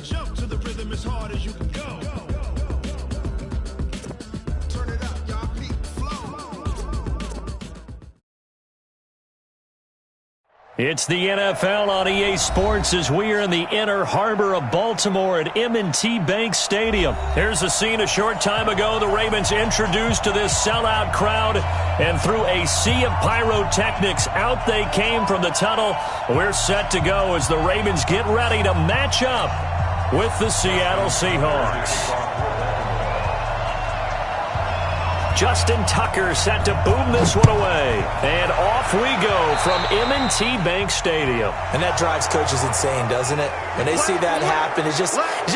Jump to the rhythm as hard as you can go. Turn it up, y'all. Beat flow. It's the NFL on EA Sports as we are in the inner harbor of Baltimore at M&T Bank Stadium. Here's a scene a short time ago. The Ravens introduced to this sellout crowd, and through a sea of pyrotechnics, out they came from the tunnel. We're set to go as the Ravens get ready to match up with the Seattle Seahawks. Justin Tucker set to boom this one away. And off we go from M&T Bank Stadium. And that drives coaches insane, doesn't it? When they see that happen, it just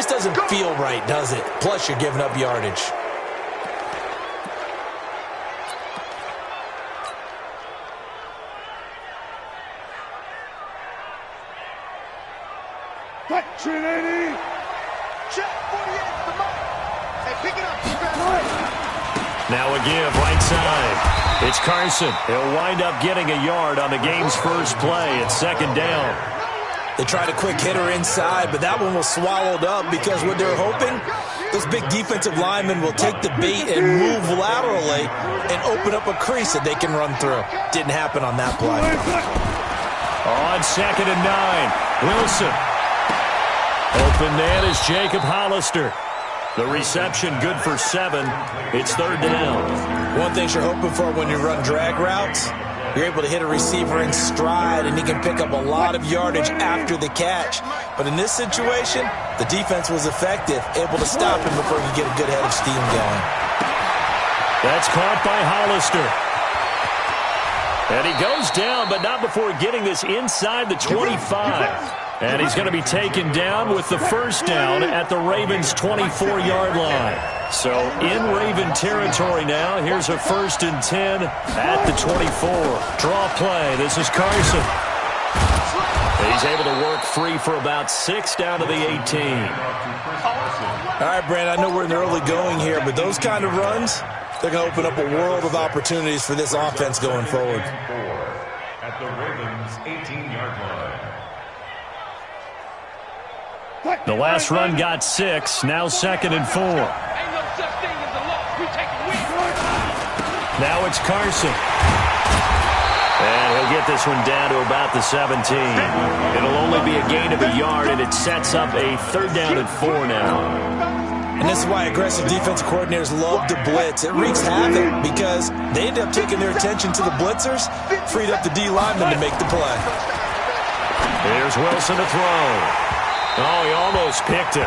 doesn't feel right, does it? Plus, you're giving up yardage. Trinity! Check 48, the mic. Hey, pick it up. Now a give, right side. It's Carson. He'll wind up getting a yard on the game's first play. It's second down. They tried a quick hitter inside, but that one was swallowed up because what they're hoping, those big defensive linemen will take the bait and move laterally and open up a crease that they can run through. Didn't happen on that play. On second and 9, Wilson. Open man is Jacob Hollister. The reception good for 7. It's third down. One thing you're hoping for when you run drag routes, you're able to hit a receiver in stride and he can pick up a lot of yardage after the catch. But in this situation, the defense was effective, able to stop him before he could get a good head of steam going. That's caught by Hollister. And he goes down, but not before getting this inside the 25. And he's going to be taken down with the first down at the Ravens' 24-yard line. So in Raven territory now. Here's a 1st and 10 at the 24. Draw play. This is Carson. He's able to work free for about 6 down to the 18. All right, Brand, I know we're in the early going here, but those kind of runs, they're going to open up a world of opportunities for this offense going forward. At the Ravens' 18-yard line. The last run got 6. Now 2nd and 4. Now it's Carson. And he'll get this one down to about the 17. It'll only be a gain of a yard, and it sets up a 3rd down and 4 now. And this is why aggressive defensive coordinators love to blitz. It wreaks havoc because they end up taking their attention to the blitzers, freed up the D lineman to make the play. Here's Wilson to throw. Oh, he almost picked it.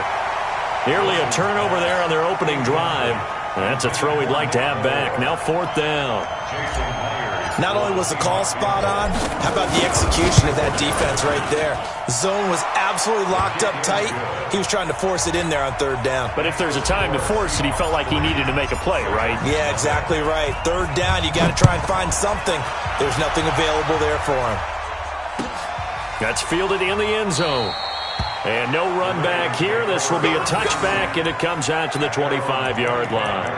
Nearly a turnover there on their opening drive. That's a throw he'd like to have back. Now 4th down. Not only was the call spot on, how about the execution of that defense right there? The zone was absolutely locked up tight. He was trying to force it in there on 3rd down. But if there's a time to force it, he felt like he needed to make a play, right? Yeah, exactly right. 3rd down, you got to try and find something. There's nothing available there for him. That's fielded in the end zone. And no run back here. This will be a touchback, and it comes out to the 25-yard line.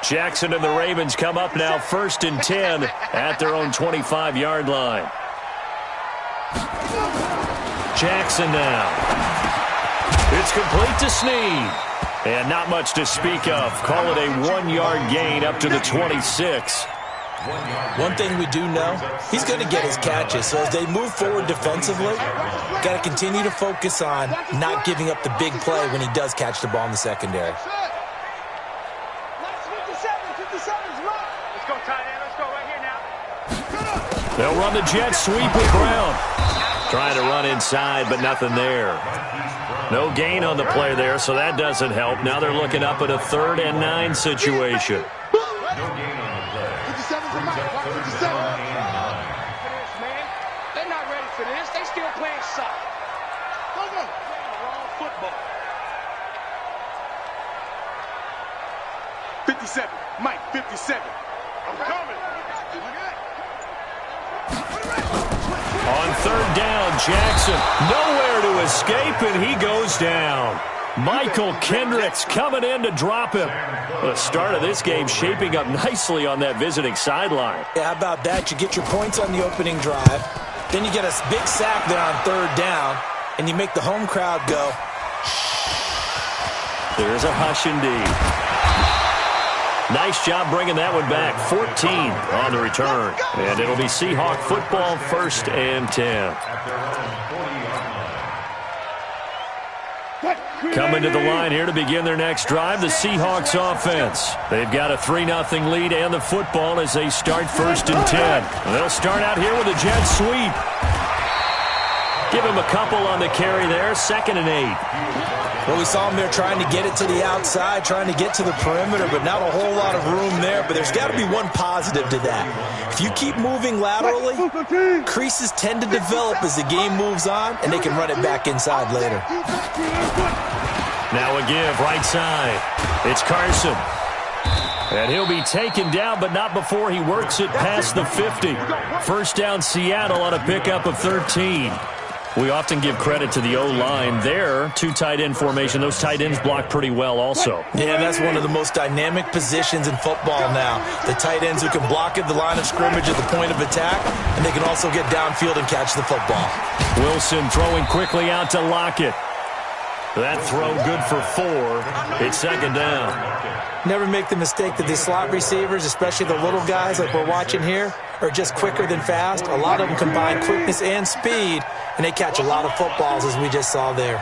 Jackson and the Ravens come up now 1st and 10 at their own 25-yard line. Jackson now. It's complete to Snead. And not much to speak of. Call it a 1-yard gain up to the 26. One thing we do know, he's going to get his catches. So as they move forward defensively, got to continue to focus on not giving up the big play when he does catch the ball in the secondary. Let's go, tight end. Let's go right here now. They'll run the jet sweep with Brown. Trying to run inside, but nothing there. No gain on the play there, so that doesn't help. Now they're looking up at a 3rd and 9 situation. No gain on the play. 57's a mic. 57. Man, they're not ready for this. They still playing soccer. Go. Wrong football. 57. Mike, 57. I'm coming. On 3rd down, Jackson nowhere to escape, and he goes down. Michael Kendricks coming in to drop him. The start of this game shaping up nicely on that visiting sideline. Yeah, how about that? You get your points on the opening drive. Then you get a big sack there on third down, and you make the home crowd go. There's a hush indeed. Nice job bringing that one back. 14 on the return. And it'll be Seahawk football, 1st and 10. Coming to the line here to begin their next drive, the Seahawks offense. They've got a 3-0 lead and the football as they start 1st and 10. They'll start out here with a jet sweep. Give him a couple on the carry there, 2nd and 8. Well, we saw him there trying to get it to the outside, trying to get to the perimeter, but not a whole lot of room there. But there's got to be one positive to that. If you keep moving laterally, creases tend to develop as the game moves on, and they can run it back inside later. Now a give, right side. It's Carson. And he'll be taken down, but not before he works it past the 50. 1st down Seattle on a pickup of 13. We often give credit to the O-line there. 2 tight end formation. Those tight ends block pretty well also. Yeah, that's one of the most dynamic positions in football now. The tight ends who can block at the line of scrimmage at the point of attack, and they can also get downfield and catch the football. Wilson throwing quickly out to Lockett. That throw good for 4. It's 2nd down. Never make the mistake that the slot receivers, especially the little guys like we're watching here, are just quicker than fast. A lot of them combine quickness and speed, and they catch a lot of footballs, as we just saw there.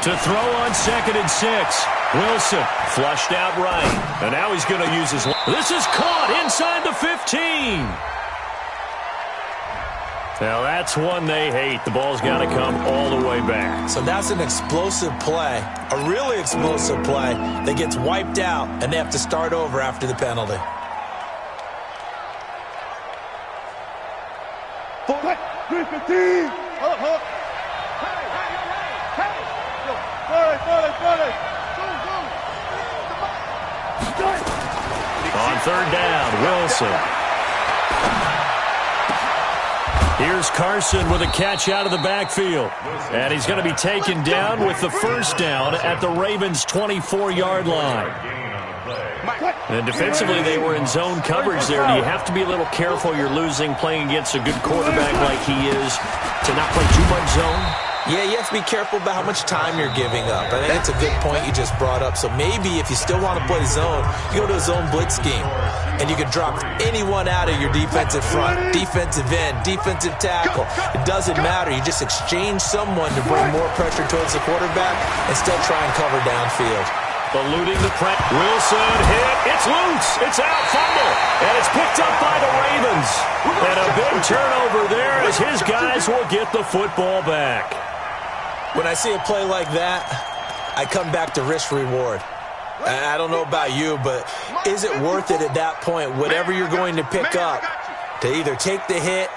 To throw on 2nd and 6. Wilson flushed out right. And now he's going to use his... This is caught inside the 15. Now that's one they hate. The ball's got to come all the way back. So that's an explosive play, a really explosive play that gets wiped out, and they have to start over after the penalty. On 3rd down, Wilson. Here's Carson with a catch out of the backfield. And he's going to be taken down with the 1st down at the Ravens' 24-yard line. And defensively, they were in zone coverage there. Do you have to be a little careful you're losing playing against a good quarterback like he is to not play too much zone? Yeah, you have to be careful about how much time you're giving up. I think that's a good point you just brought up. So maybe if you still want to play zone, you go to a zone blitz scheme. And you can drop anyone out of your defensive front, defensive end, defensive tackle. It doesn't matter. You just exchange someone to bring more pressure towards the quarterback and still try and cover downfield. Eluding the press. Wilson hit. It's loose. It's out. Fumble. And it's picked up by the Ravens. And a big turnover there as his guys will get the football back. When I see a play like that, I come back to risk-reward. I don't know about you, but is it worth it at that point, whatever you're going to pick up, to either take the hit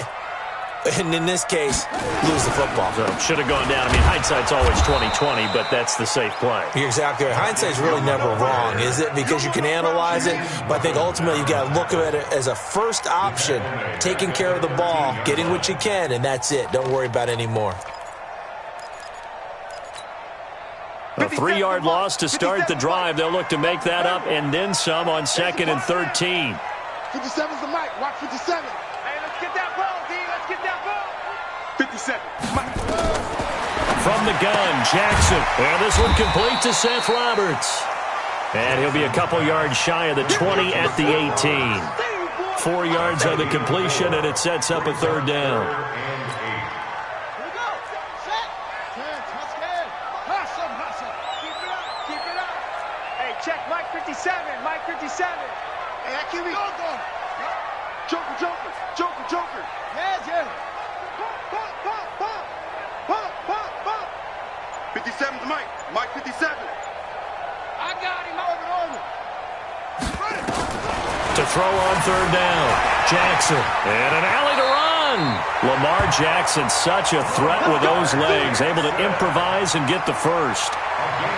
and, in this case, lose the football? So should have gone down. I mean, hindsight's always 20/20, but that's the safe play. You're exactly right. Hindsight's really never wrong, is it? Because you can analyze it, but I think ultimately you've got to look at it as a first option, taking care of the ball, getting what you can, and that's it. Don't worry about any more. A 3-yard loss to start the drive. They'll look to make that up and then some on 2nd and 13. 57's the mic. Watch 57. Hey, let's get that ball, D. Let's get that ball. 57. Mike. From the gun, Jackson. And this one complete to Seth Roberts. And he'll be a couple yards shy of the 20 at the 18. 4 yards on the completion, and it sets up a 3rd down. Mike 57. Hey, that QB. Joker. Yeah. Pump. 57's Mike 57. I got him. Over. To throw on 3rd down, Jackson. And an alley to run. Lamar Jackson, such a threat with those legs, able to improvise and get the first.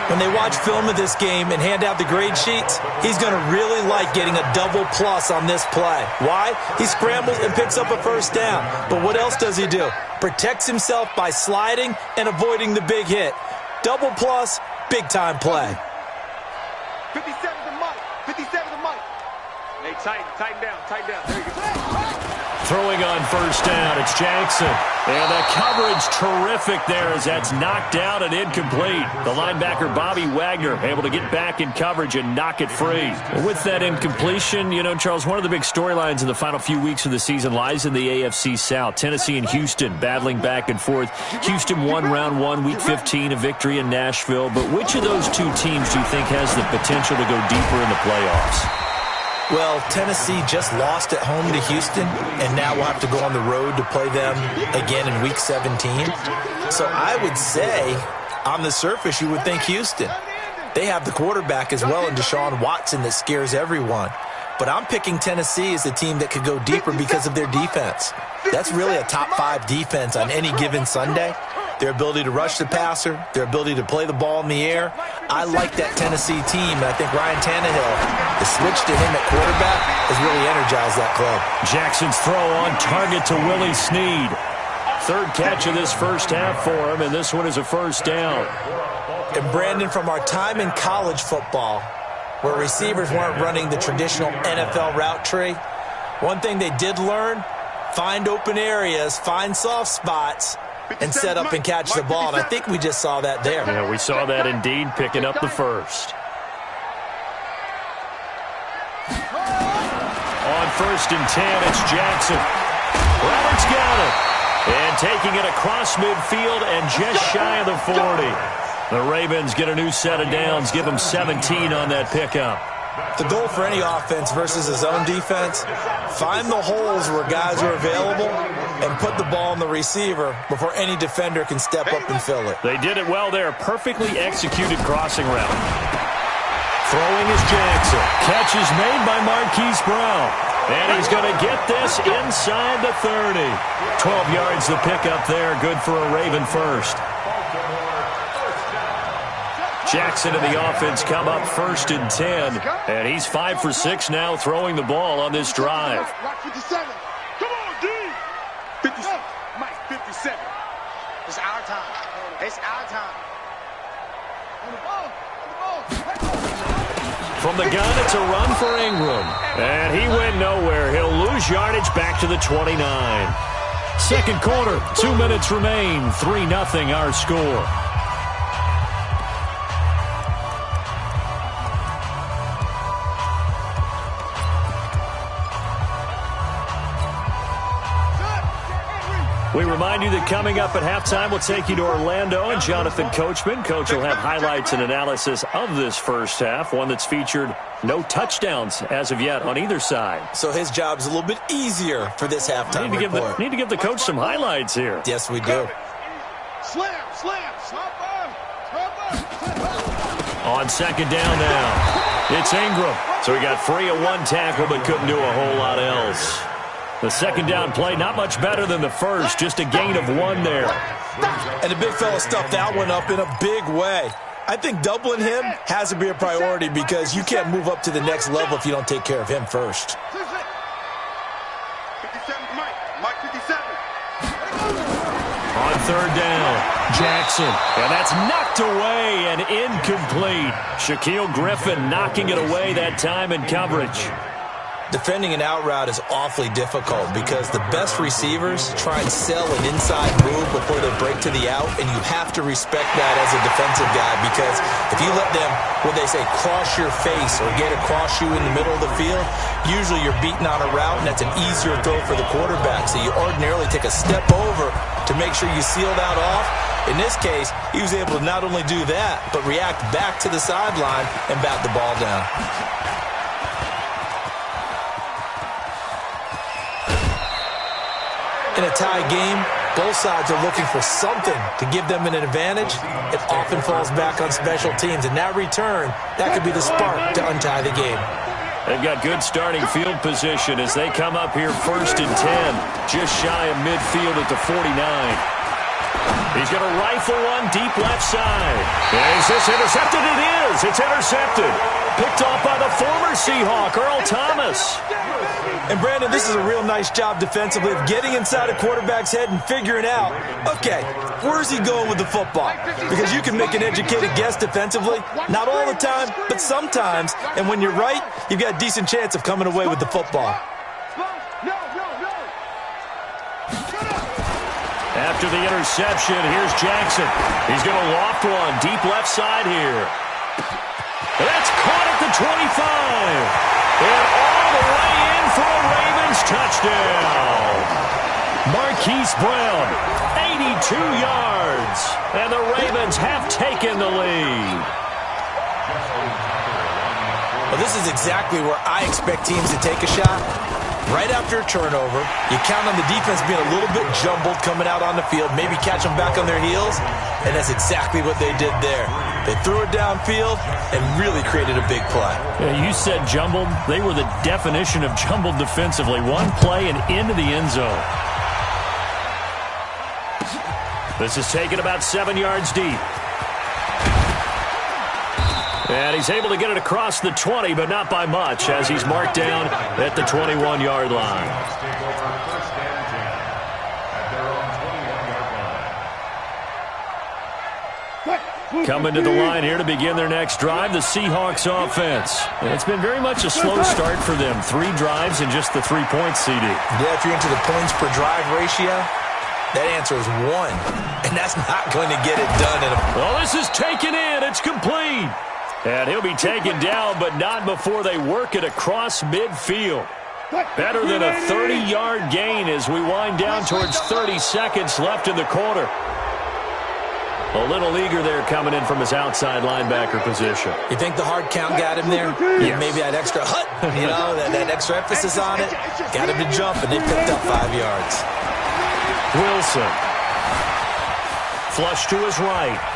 When they watch film of this game and hand out the grade sheets, he's going to really like getting a double plus on this play. Why? He scrambles and picks up a 1st down. But what else does he do? Protects himself by sliding and avoiding the big hit. Double plus, big-time play. 57 to Mike. 57 to Mike. Hey, tighten down. There you go. Throwing on first down, it's Jackson. And the coverage terrific there as that's knocked out and incomplete. The linebacker, Bobby Wagner, able to get back in coverage and knock it free. With that incompletion, you know, Charles, one of the big storylines in the final few weeks of the season lies in the AFC South. Tennessee and Houston battling back and forth. Houston won round 1, week 15, a victory in Nashville. But which of those two teams do you think has the potential to go deeper in the playoffs? Well, Tennessee just lost at home to Houston, and now we'll have to go on the road to play them again in Week 17. So I would say, on the surface, you would think Houston. They have the quarterback as well in Deshaun Watson that scares everyone. But I'm picking Tennessee as the team that could go deeper because of their defense. That's really a top 5 defense on any given Sunday. Their ability to rush the passer, their ability to play the ball in the air. I like that Tennessee team, and I think Ryan Tannehill, the switch to him at quarterback, has really energized that club. Jackson's throw on target to Willie Snead. Third catch of this first half for him, and this one is a first down. And Brandon, from our time in college football, where receivers weren't running the traditional NFL route tree, one thing they did learn, find open areas, find soft spots, and set up and catch the ball. And I think we just saw that there. Yeah, we saw that indeed, picking up the first. On first and 10, it's Jackson. Roberts got it. And taking it across midfield and just shy of the 40. The Ravens get a new set of downs, give them 17 on that pickup. The goal for any offense versus a zone defense, find the holes where guys are available and put the ball on the receiver before any defender can step up and fill it. They did it well there. Perfectly executed crossing route. Throwing is Jackson. Catch is made by Marquise Brown. And he's going to get this inside the 30. 12 yards the pickup there. Good for a Raven first. Jackson and the offense come up first and 10. And he's 5 for 6 now throwing the ball on this drive. Watch 57. Come on, D. 57. Mike, 57. It's our time. It's our time. On the ball. From the gun, it's a run for Ingram. And he went nowhere. He'll lose yardage back to the 29. Second quarter, 2 minutes remain. 3-0 our score. We remind you that coming up at halftime, we'll take you to Orlando and Jonathan Coachman. Coach will have highlights and analysis of this first half, one that's featured no touchdowns as of yet on either side. So his job's a little bit easier for this halftime report. Need to give the coach some highlights here. Yes, we do. Slam. On second down now, it's Ingram. So he got free of one tackle but couldn't do a whole lot else. The second down play, not much better than the first, just a gain of 1 there. And the big fella stuffed that one up in a big way. I think doubling him has to be a priority because you can't move up to the next level if you don't take care of him first. 57, Mike 57. On third down, Jackson. And that's knocked away and incomplete. Shaquille Griffin knocking it away that time in coverage. Defending an out route is awfully difficult because the best receivers try and sell an inside move before they break to the out, and you have to respect that as a defensive guy because if you let them, what they say, cross your face or get across you in the middle of the field, usually you're beaten on a route, and that's an easier throw for the quarterback. So you ordinarily take a step over to make sure you seal that off. In this case, he was able to not only do that, but react back to the sideline and bat the ball down. In a tie game, both sides are looking for something to give them an advantage. It often falls back on special teams. In that return, that could be the spark to untie the game. They've got good starting field position as they come up here first and 10, just shy of midfield at the 49. He's going to rifle one deep left side. Is this intercepted? It is. It's intercepted. Picked off by the former Seahawk, Earl Thomas. And, Brandon, this is a real nice job defensively of getting inside a quarterback's head and figuring out, okay, where's he going with the football? Because you can make an educated guess defensively. Not all the time, but sometimes. And when you're right, you've got a decent chance of coming away with the football. After the interception, here's Jackson. He's going to loft one deep left side here. That's caught at the 25. And all the way in for a Ravens touchdown. Marquise Brown, 82 yards. And the Ravens have taken the lead. Well, this is exactly where I expect teams to take a shot. Right after a turnover, you count on the defense being a little bit jumbled coming out on the field, maybe catch them back on their heels, and that's exactly what they did there. They threw it downfield and really created a big play. Yeah, you said jumbled. They were the definition of jumbled defensively. One play and into the end zone. This is taken about 7 yards deep. And he's able to get it across the 20, but not by much, as he's marked down at the 21-yard line. Coming to the line here to begin their next drive, the Seahawks offense. And it's been very much a slow start for them. 3 drives and just the 3 points, CD. Yeah, if you're into the points per drive ratio, that answer is 1. And that's not going to get it done in a... Well, this is taken in. It's complete. And he'll be taken down, but not before they work it across midfield. Better than a 30-yard gain as we wind down towards 30 seconds left in the quarter. A little eager there coming in from his outside linebacker position. You think the hard count got him there? Yes. Maybe that extra that extra emphasis on it. Got him to jump, and they picked up 5 yards. Wilson. Flush to his right.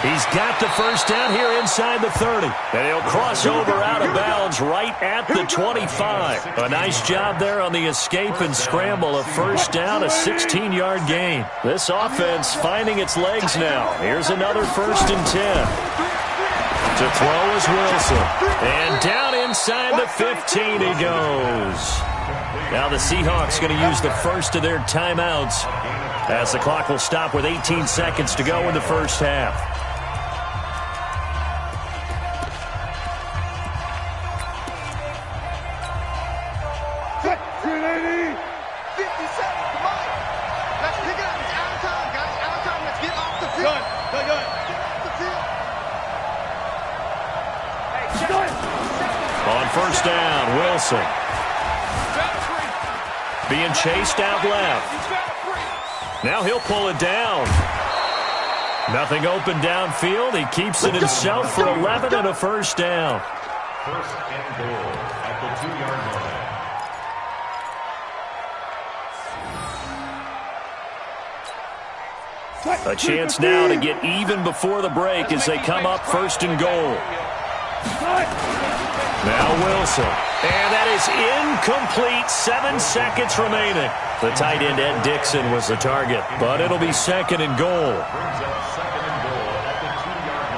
He's got the first down here inside the 30. And he'll cross over out of bounds right at the 25. A nice job there on the escape and scramble. A first down, a 16-yard gain. This offense finding its legs now. Here's another 1st and 10. To throw is Wilson. And down inside the 15 he goes. Now the Seahawks going to use the first of their timeouts as the clock will stop with 18 seconds to go in the first half. On first down, Wilson. Being chased out left. Now he'll pull it down. Nothing open downfield. He keeps it himself for 11 and a first down. 1st and goal at the 2-yard line. A chance now to get even before the break as they come up 1st and goal. Now Wilson. And that is incomplete. 7 seconds remaining. The tight end, Ed Dixon, was the target. But it'll be 2nd and goal. Brings up 2nd and goal at the 2-yard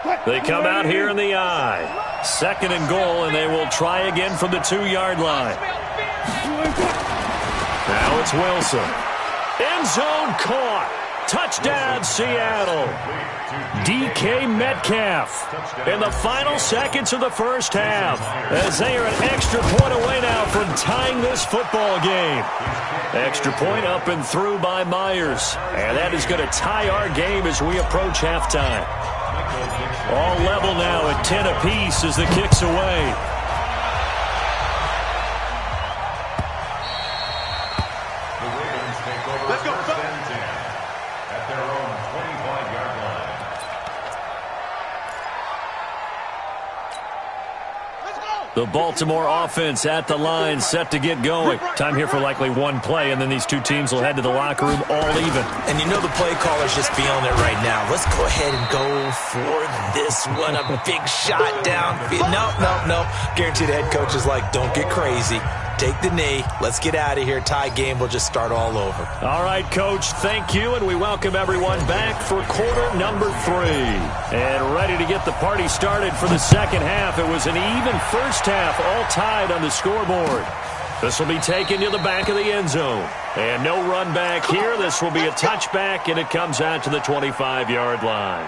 line. They come out here in the eye. 2nd and goal, and they will try again from the 2-yard line. Now it's Wilson. End zone caught. Touchdown, Seattle. DK Metcalf in the final seconds of the first half as they are an extra point away now from tying this football game. Extra point up and through by Myers. And that is going to tie our game as we approach halftime. All level now at 10 apiece as the kick's away. Let's go. 1st and 10 at their own 25-yard line. Let's go. The Baltimore offense at the line, set to get going. Time here for likely one play, and then these two teams will head to the locker room all even. And you know the play caller's just feeling it right now. Let's go ahead and go for this one. A big shot downfield. No. Guaranteed the head coach is like, don't get crazy. Take the knee. Let's get out of here. Tie game will just start all over. All right, Coach, thank you, and we welcome everyone back for quarter number 3. And ready to get the party started for the second half. It was an even first half, all tied on the scoreboard. This will be taken to the back of the end zone. And no run back here. This will be a touchback, and it comes out to the 25-yard line.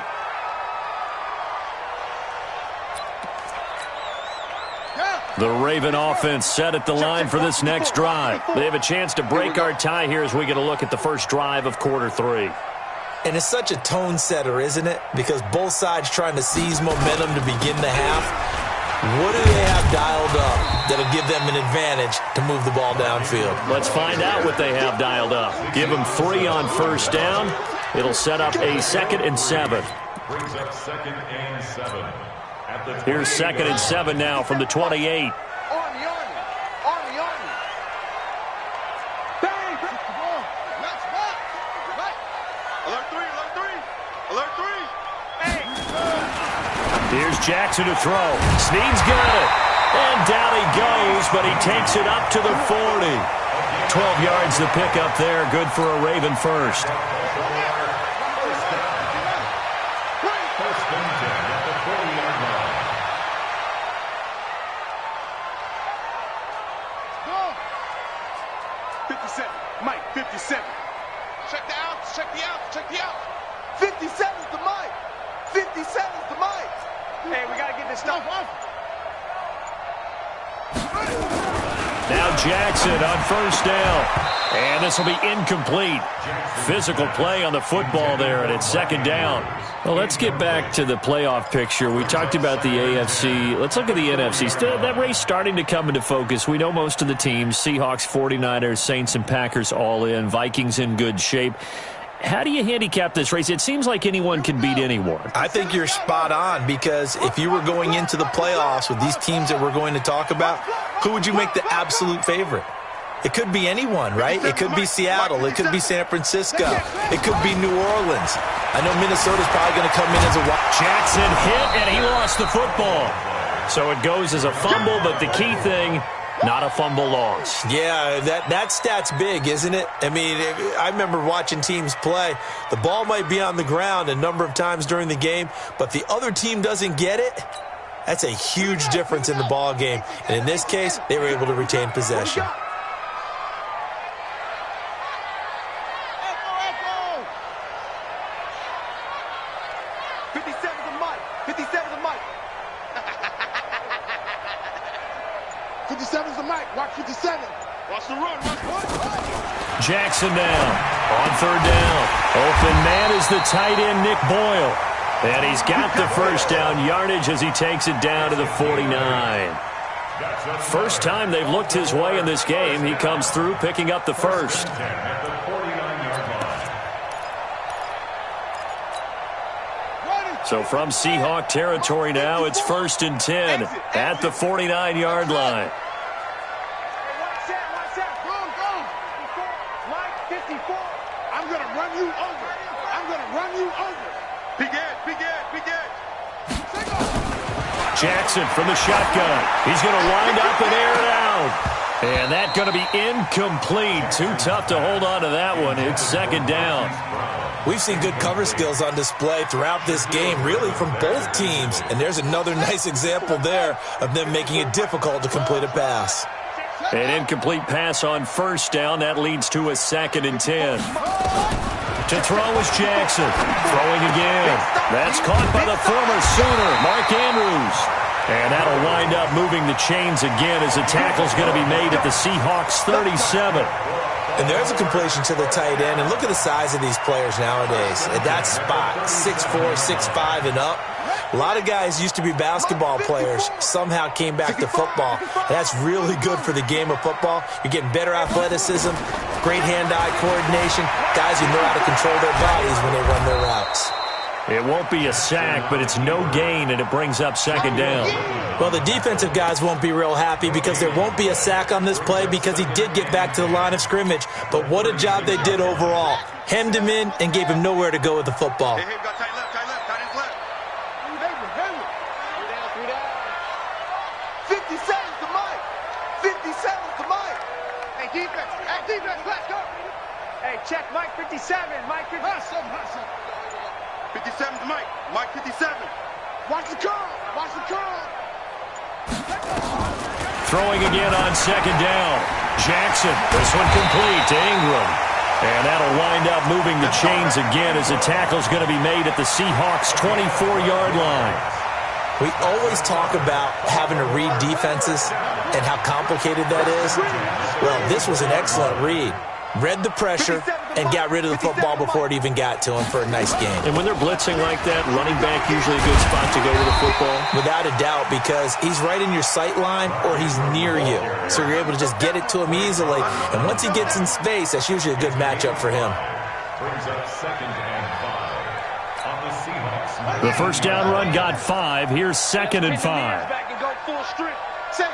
The Raven offense set at the line for this next drive. They have a chance to break our tie here as we get a look at the first drive of quarter 3. And it's such a tone setter, isn't it? Because both sides trying to seize momentum to begin the half. What do they have dialed up that'll give them an advantage to move the ball downfield? Let's find out what they have dialed up. Give them 3 on first down. It'll set up a 2nd and 7. Brings up 2nd and 7. Here's 2nd and 7 now from the 28. Army. Bang! Let's walk! Right. Alert 3. Hey! Here's Jackson to throw. Snead's got it. And down he goes, but he takes it up to the 40. 12 yards to pick up there. Good for a Raven first. Mike, 57. Check the outs. 57's the Mike. 57's the Mike. Hey, we got to get this stuff off. Now Jackson on first down. And this will be incomplete. Physical play on the football there, and it's 2nd down. Well, let's get back to the playoff picture. We talked about the AFC. Let's look at the NFC. That race starting to come into focus. We know most of the teams, Seahawks, 49ers, Saints, and Packers all in. Vikings in good shape. How do you handicap this race? It seems like anyone can beat anyone. I think you're spot on, because if you were going into the playoffs with these teams that we're going to talk about, who would you make the absolute favorite? It could be anyone, right? It could be Seattle. It could be San Francisco. It could be New Orleans. I know Minnesota's probably going to come in as a... Jackson hit, and he lost the football. So it goes as a fumble, but the key thing, not a fumble loss. Yeah, that stat's big, isn't it? I mean, I remember watching teams play. The ball might be on the ground a number of times during the game, but the other team doesn't get it. That's a huge difference in the ball game. And in this case, they were able to retain possession. Jackson down on 3rd down. Open man is the tight end, Nick Boyle. And he's got the first down yardage as he takes it down to the 49. First time they've looked his way in this game. He comes through picking up the first. So from Seahawk territory now, it's 1st and 10 at the 49-yard line. Jackson from the shotgun. He's going to wind up and air it out. And that's going to be incomplete. Too tough to hold on to that one. It's 2nd down. We've seen good cover skills on display throughout this game, really from both teams. And there's another nice example there of them making it difficult to complete a pass. An incomplete pass on first down. That leads to a 2nd and 10. To throw is Jackson. Throwing again. That's caught by the former Sooner, Mark Andrews. And that'll wind up moving the chains again as the tackle's going to be made at the Seahawks 37. And there's a completion to the tight end. And look at the size of these players nowadays. At that spot, 6'4", 6'5", and up. A lot of guys used to be basketball players, somehow came back to football. And that's really good for the game of football. You're getting better athleticism, great hand-eye coordination, guys who know how to control their bodies when they run their routes. It won't be a sack, but it's no gain, and it brings up 2nd down. Well, the defensive guys won't be real happy because there won't be a sack on this play because he did get back to the line of scrimmage. But what a job they did overall. Hemmed him in and gave him nowhere to go with the football. Hey, got tight left, tight left, tight ends left. 57's the mic. 57's the mic. Hey, defense, let's go. Hey, check Mike 57. Mike 57. 57's the mic. Mike 57. Watch the curl. Watch the curl. Throwing again on second down. Jackson, this one complete to Ingram. And that'll wind up moving the chains again as the tackle's going to be made at the Seahawks' 24-yard line. We always talk about having to read defenses and how complicated that is. Well, this was an excellent read. Read the pressure and got rid of the football before it even got to him for a nice game. And when they're blitzing like that, running back usually a good spot to go with the football? Without a doubt, because he's right in your sight line or he's near you. So you're able to just get it to him easily. And once he gets in space, that's usually a good matchup for him. Brings up 2nd and 5 on the Seahawks. The first down run got 5. Here's 2nd and 5. Back and go full strip. Safe.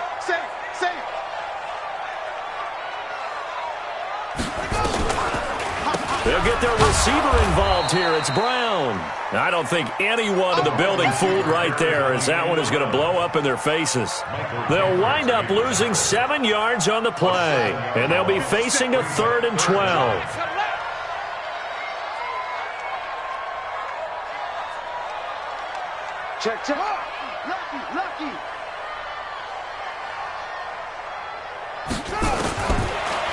They'll get their receiver involved here. It's Brown. I don't think anyone in the building fooled right there, as that one is going to blow up in their faces. They'll wind up losing 7 yards on the play, and they'll be facing a 3rd and 12. Check. Lucky.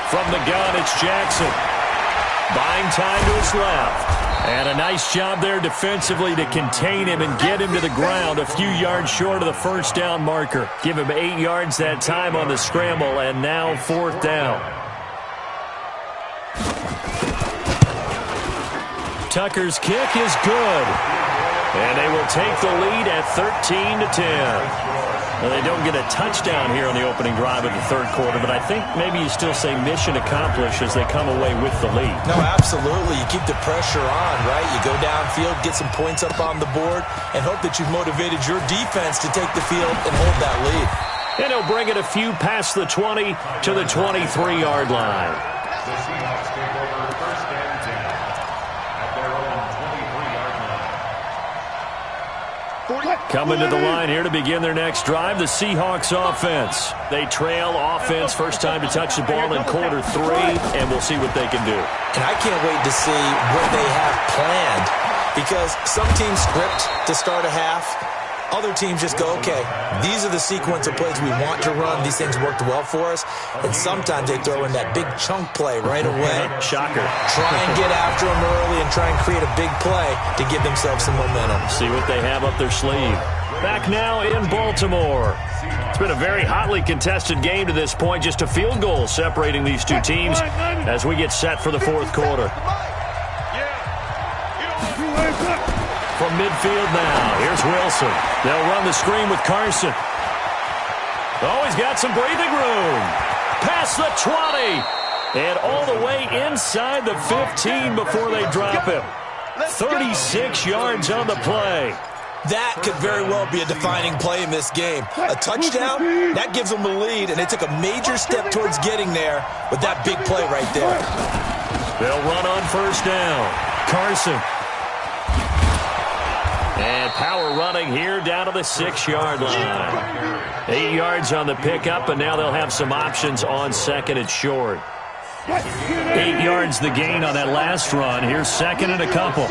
From the gun, it's Jackson. Buying time to his left. And a nice job there defensively to contain him and get him to the ground a few yards short of the first down marker. Give him 8 yards that time on the scramble, and now 4th down. Tucker's kick is good. And they will take the lead at 13-10. Well, they don't get a touchdown here on the opening drive of the third quarter, but I think maybe you still say mission accomplished as they come away with the lead. No, absolutely. You keep the pressure on, right? You go downfield, get some points up on the board, and hope that you've motivated your defense to take the field and hold that lead. And he'll bring it a few past the 20 to the 23-yard line. The Seahawks take over 1st and 10 at their own 23-yard line. Coming to the line here to begin their next drive, the Seahawks offense. They trail offense, first time to touch the ball in quarter 3, and we'll see what they can do. And I can't wait to see what they have planned, because some teams script to start a half. Other teams just go, okay, these are the sequence of plays we want to run. These things worked well for us. And sometimes they throw in that big chunk play right away. Shocker. Try and get after them early and try and create a big play to give themselves some momentum. See what they have up their sleeve. Back now in Baltimore. It's been a very hotly contested game to this point. Just a field goal separating these two teams as we get set for the fourth quarter. From midfield now, here's Wilson. They'll run the screen with Carson. Oh, he's got some breathing room. Past the 20. And all the way inside the 15 before they drop him. 36 yards on the play. That could very well be a defining play in this game. A touchdown, that gives them the lead, and they took a major step towards getting there with that big play right there. They'll run on first down. Carson. And power running here down to the 6-yard line. 8 yards on the pickup, and now they'll have some options on second and short. 8 yards the gain on that last run. Here's second and a couple.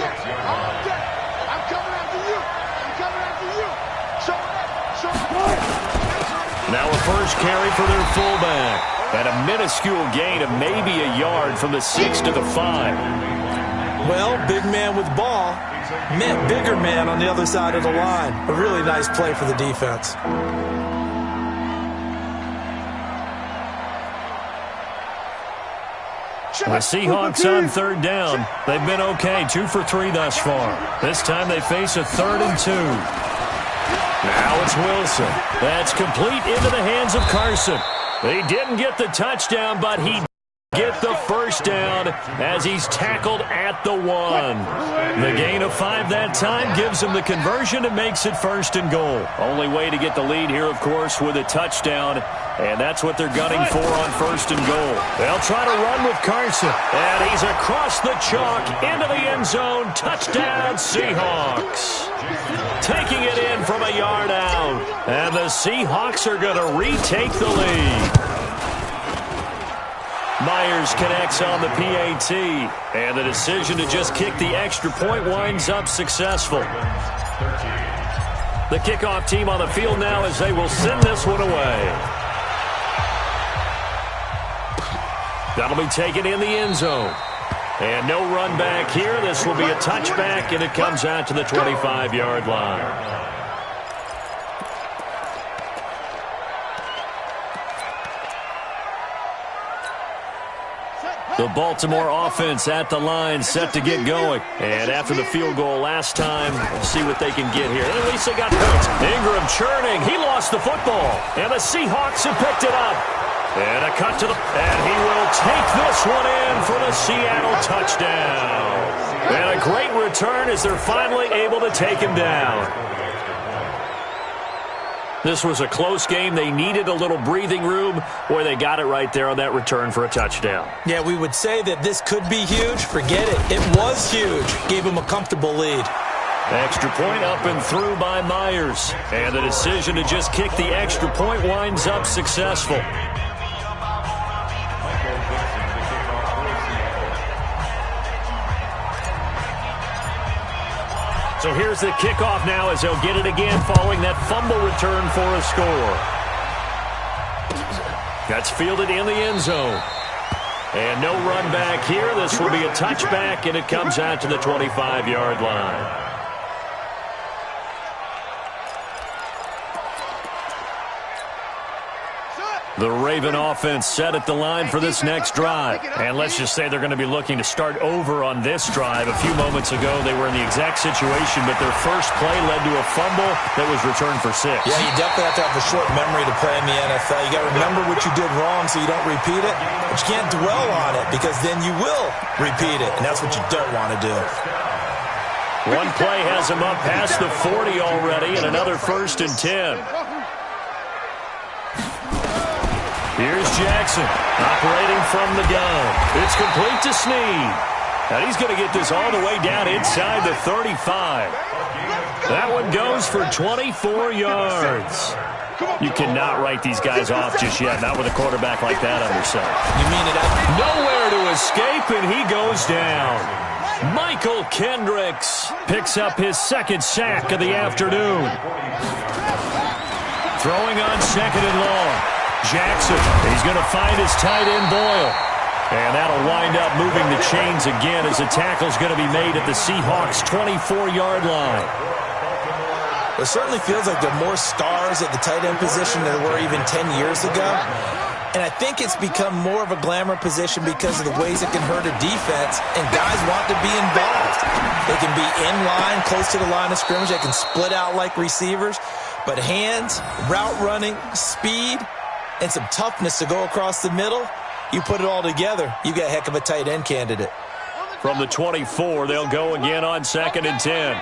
Now a first carry for their fullback. And a minuscule gain of maybe a yard from the 6 to the 5. Well, big man with ball meant bigger man on the other side of the line. A really nice play for the defense. The Seahawks on third down. They've been okay, 2 for 3 thus far. This time they face a 3rd and 2. Now it's Wilson. That's complete into the hands of Carson. He didn't get the touchdown, but he get the first down as he's tackled at the 1. The gain of 5 that time gives him the conversion and makes it 1st and goal. Only way to get the lead here, of course, with a touchdown, and that's what they're gunning for on 1st and goal. They'll try to run with Carson, and he's across the chalk into the end zone. Touchdown, Seahawks. Taking it in from a yard out, and the Seahawks are going to retake the lead. Myers connects on the PAT, and the decision to just kick the extra point winds up successful. The kickoff team on the field now as they will send this one away. That'll be taken in the end zone. And no run back here. This will be a touchback, and it comes out to the 25-yard line. The Baltimore offense at the line, set to get going. And after the field goal last time, we'll see what they can get here. At least they got points. Ingram churning. He lost the football. And the Seahawks have picked it up. And a cut to the... And he will take this one in for the Seattle touchdown. And a great return as they're finally able to take him down. This was a close game. They needed a little breathing room, or they got it right there on that return for a touchdown. Yeah, we would say that this could be huge. Forget it. It was huge. Gave him a comfortable lead. Extra point up and through by Myers. And the decision to just kick the extra point winds up successful. So here's the kickoff now as they'll get it again following that fumble return for a score. That's fielded in the end zone. And no run back here. This will be a touchback, and it comes out to the 25-yard line. The Raven offense set at the line for this next drive. And let's just say they're going to be looking to start over on this drive. A few moments ago, they were in the exact situation, but their first play led to a fumble that was returned for 6. Yeah, you definitely have to have a short memory to play in the NFL. You got to remember what you did wrong so you don't repeat it, but you can't dwell on it because then you will repeat it, and that's what you don't want to do. One play has him up past the 40 already, and another 1st and 10. Here's Jackson, operating from the gun. It's complete to Snead. And he's going to get this all the way down inside the 35. That one goes for 24 yards. You cannot write these guys off just yet, not with a quarterback like that under center. You mean it? Nowhere to escape, and he goes down. Michael Kendricks picks up his 2nd sack of the afternoon. Throwing on 2nd and long. Jackson, he's going to find his tight end Boyle. And that'll wind up moving the chains again as the tackle's going to be made at the Seahawks' 24-yard line. It certainly feels like there are more stars at the tight end position than there were even 10 years ago. And I think it's become more of a glamour position because of the ways it can hurt a defense, and guys want to be involved. They can be in line, close to the line of scrimmage. They can split out like receivers. But hands, route running, speed, and some toughness to go across the middle, you put it all together, you got a heck of a tight end candidate. From the 24, they'll go again on 2nd and 10.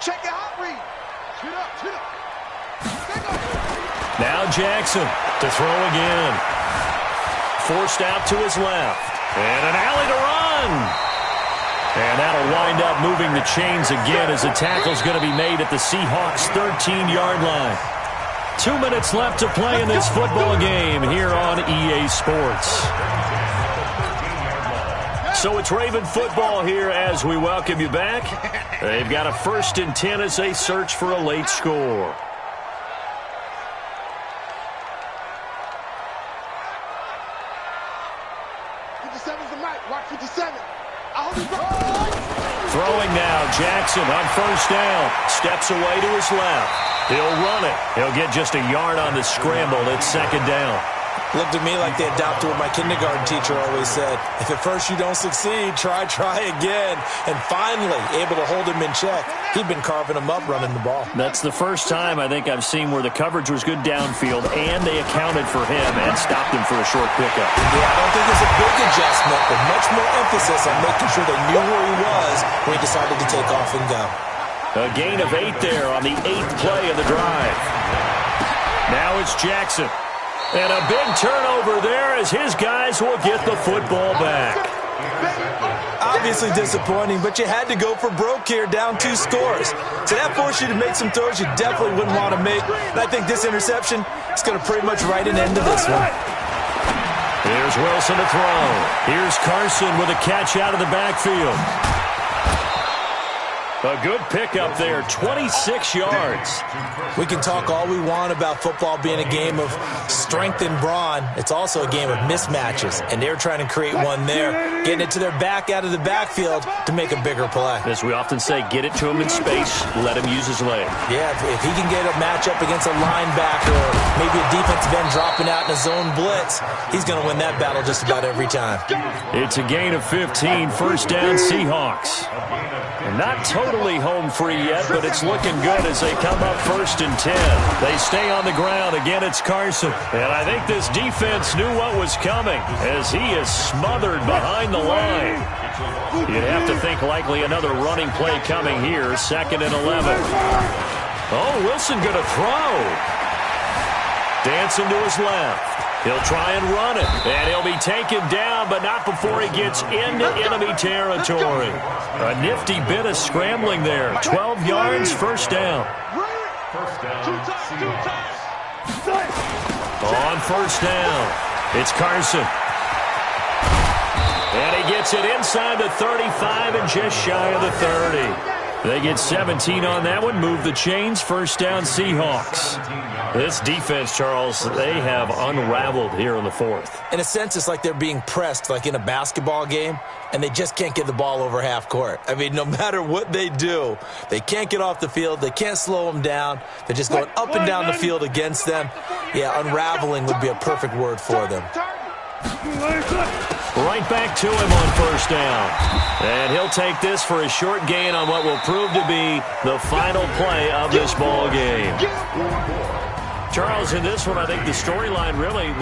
Check your hot read. Now Jackson to throw again. Forced out to his left. And an alley to run. And that'll wind up moving the chains again as the tackle's going to be made at the Seahawks' 13-yard line. 2 minutes left to play in this football game here on EA Sports. So it's Raven football here as we welcome you back. They've got a 1st and 10 as they search for a late score. Throwing now, Jackson on 1st down. Steps away to his left. He'll run it. He'll get just a yard on the scramble. It's 2nd down. Looked at me like they adopted what my kindergarten teacher always said. If at first you don't succeed, try again. And finally, able to hold him in check. He'd been carving him up running the ball. That's the first time I think I've seen where the coverage was good downfield, and they accounted for him and stopped him for a short pickup. Yeah, I don't think it's a big adjustment, but much more emphasis on making sure they knew where he was when he decided to take off and go. A gain of 8 there on the 8th play of the drive. Now it's Jackson. And a big turnover there as his guys will get the football back. Obviously disappointing, but you had to go for broke here, down 2 scores. So that forced you to make some throws you definitely wouldn't want to make. And I think this interception is going to pretty much write an end to this one. Here's Wilson to throw. Here's Carson with a catch out of the backfield. A good pickup there, 26 yards. We can talk all we want about football being a game of strength and brawn. It's also a game of mismatches, and they're trying to create one there, getting it to their back out of the backfield to make a bigger play. As we often say, get it to him in space, let him use his leg. Yeah, if he can get a matchup against a linebacker or maybe a defensive end dropping out in a zone blitz, he's going to win that battle just about every time. It's a gain of 15, first down Seahawks. And not totally home free yet, but it's looking good as they come up 1st and 10. They stay on the ground. Again, it's Carson. And I think this defense knew what was coming as he is smothered behind the line. You'd have to think likely another running play coming here, 2nd and 11. Oh, Wilson going to throw. Dancing to his left. He'll try and run it, and he'll be taken down, but not before he gets into enemy territory. A nifty bit of scrambling there. 12 yards, first down. On first down, it's Carson. And he gets it inside the 35 and just shy of the 30. They get 17 on that one, move the chains, first down Seahawks. This defense, Charles, they have unraveled here in the 4th. In a sense, it's like they're being pressed like in a basketball game, and they just can't get the ball over half court. I mean, no matter what they do, they can't get off the field. They can't slow them down. They're just going up and down the field against them. Yeah, unraveling would be a perfect word for them. Right back to him on first down. And he'll take this for a short gain on what will prove to be the final play of this ball game. Charles, in this one, I think the storyline really...